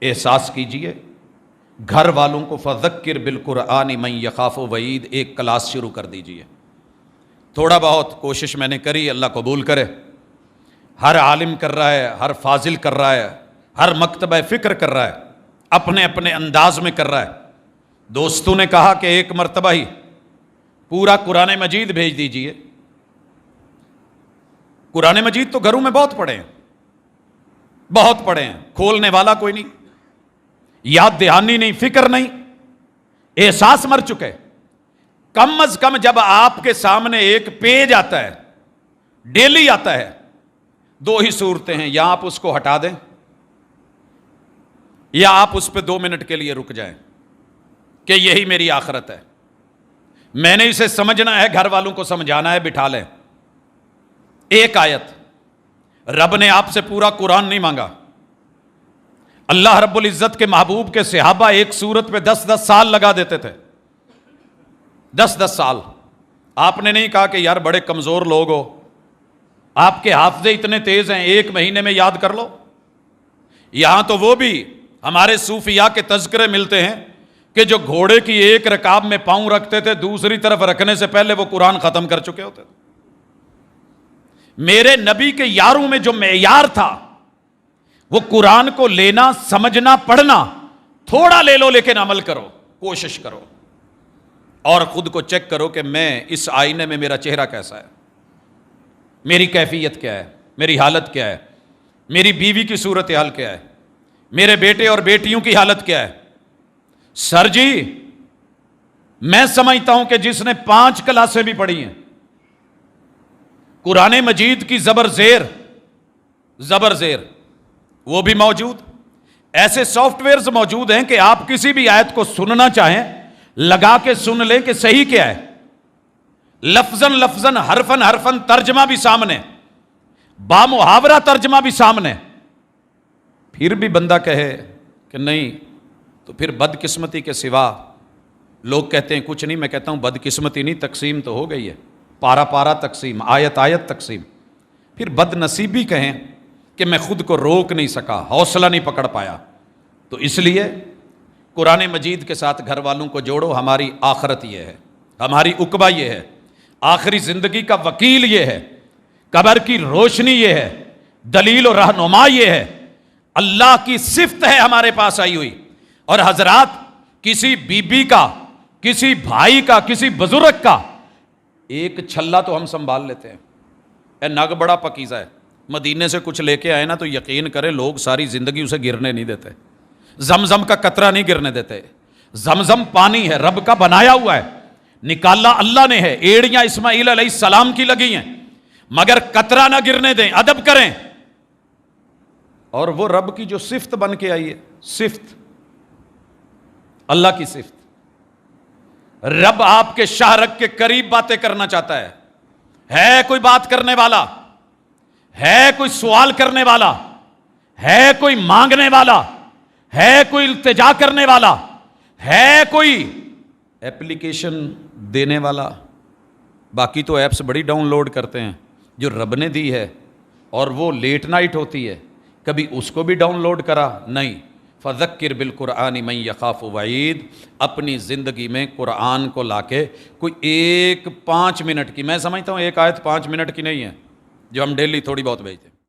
احساس کیجئے گھر والوں کو فذکر بالقرآن من یخاف وعید ایک کلاس شروع کر دیجئے. تھوڑا بہت کوشش میں نے کری، اللہ قبول کرے. ہر عالم کر رہا ہے، ہر فاضل کر رہا ہے، ہر مکتبہ فکر کر رہا ہے، اپنے اپنے انداز میں کر رہا ہے. دوستوں نے کہا کہ ایک مرتبہ ہی پورا قرآن مجید بھیج دیجئے. قرآن مجید تو گھروں میں بہت پڑھے ہیں، بہت پڑھے ہیں، کھولنے والا کوئی نہیں، یاد دہانی نہیں، فکر نہیں، احساس مر چکے. کم از کم جب آپ کے سامنے ایک پیج آتا ہے، ڈیلی آتا ہے، دو ہی صورتیں ہیں، یا آپ اس کو ہٹا دیں یا آپ اس پہ 2 منٹ کے لیے رک جائیں کہ یہی میری آخرت ہے، میں نے اسے سمجھنا ہے، گھر والوں کو سمجھانا ہے، بٹھا لیں. ایک آیت، رب نے آپ سے پورا قرآن نہیں مانگا. اللہ رب العزت کے محبوب کے صحابہ ایک سورت پہ 10 سال لگا دیتے تھے، 10 سال. آپ نے نہیں کہا کہ یار بڑے کمزور لوگ ہو، آپ کے حافظے اتنے تیز ہیں، 1 مہینے میں یاد کر لو. یہاں تو وہ بھی ہمارے صوفیاء کے تذکرے ملتے ہیں کہ جو گھوڑے کی ایک رکاب میں پاؤں رکھتے تھے، دوسری طرف رکھنے سے پہلے وہ قرآن ختم کر چکے ہوتے تھے. میرے نبی کے یاروں میں جو معیار تھا وہ قرآن کو لینا، سمجھنا، پڑھنا. تھوڑا لے لو لیکن عمل کرو، کوشش کرو، اور خود کو چیک کرو کہ میں اس آئینے میں میرا چہرہ کیسا ہے، میری کیفیت کیا ہے، میری حالت کیا ہے، میری بیوی کی صورتحال کیا ہے، میرے بیٹے اور بیٹیوں کی حالت کیا ہے. سر جی میں سمجھتا ہوں کہ جس نے 5 کلاسیں بھی پڑھی ہیں، قرآن مجید کی زبر زیر وہ بھی موجود. ایسے سافٹ ویئرز موجود ہیں کہ آپ کسی بھی آیت کو سننا چاہیں لگا کے سن لیں کہ صحیح کیا ہے، لفظاً لفظاً، حرفاً حرفاً ترجمہ بھی سامنے، بامحاورہ ترجمہ بھی سامنے. پھر بھی بندہ کہے کہ نہیں، تو پھر بدقسمتی کے سوا لوگ کہتے ہیں کچھ نہیں. میں کہتا ہوں بدقسمتی نہیں، تقسیم تو ہو گئی ہے، پارا پارا تقسیم، آیت آیت تقسیم. پھر بد نصیبی کہیں کہ میں خود کو روک نہیں سکا، حوصلہ نہیں پکڑ پایا. تو اس لیے قرآن مجید کے ساتھ گھر والوں کو جوڑو. ہماری آخرت یہ ہے، ہماری عقبہ یہ ہے، آخری زندگی کا وکیل یہ ہے، قبر کی روشنی یہ ہے، دلیل و رہنما یہ ہے. اللہ کی صفت ہے ہمارے پاس آئی ہوئی. اور حضرات، کسی بی بی کا، کسی بھائی کا، کسی بزرگ کا ایک چھلا تو ہم سنبھال لیتے ہیں. اے نگ بڑا پکیزہ ہے، مدینے سے کچھ لے کے آئے نا تو یقین کریں لوگ ساری زندگی اسے گرنے نہیں دیتے، زمزم کا قطرہ نہیں گرنے دیتے. زمزم پانی ہے، رب کا بنایا ہوا ہے، نکالا اللہ نے ہے. ایڑیاں اسماعیل علیہ السلام کی لگی ہیں، مگر قطرہ نہ گرنے دیں، ادب کریں. اور وہ رب کی جو صفت بن کے آئی ہے، صفت اللہ کی صفت. رب آپ کے شہرک کے قریب باتیں کرنا چاہتا ہے کوئی بات کرنے والا، ہے کوئی سوال کرنے والا، ہے کوئی مانگنے والا، ہے کوئی التجا کرنے والا، ہے کوئی ایپلیکیشن دینے والا. باقی تو ایپس بڑی ڈاؤن لوڈ کرتے ہیں، جو رب نے دی ہے اور وہ لیٹ نائٹ ہوتی ہے، کبھی اس کو بھی ڈاؤن لوڈ کرا نہیں. فذکر بالقرآن من یخاف وعید. اپنی زندگی میں قرآن کو لا کے کوئی 1 5 منٹ کی، میں سمجھتا ہوں ایک آیت 5 منٹ کی نہیں ہے جو ہم ڈیلی تھوڑی بہت بھیجتے ہیں.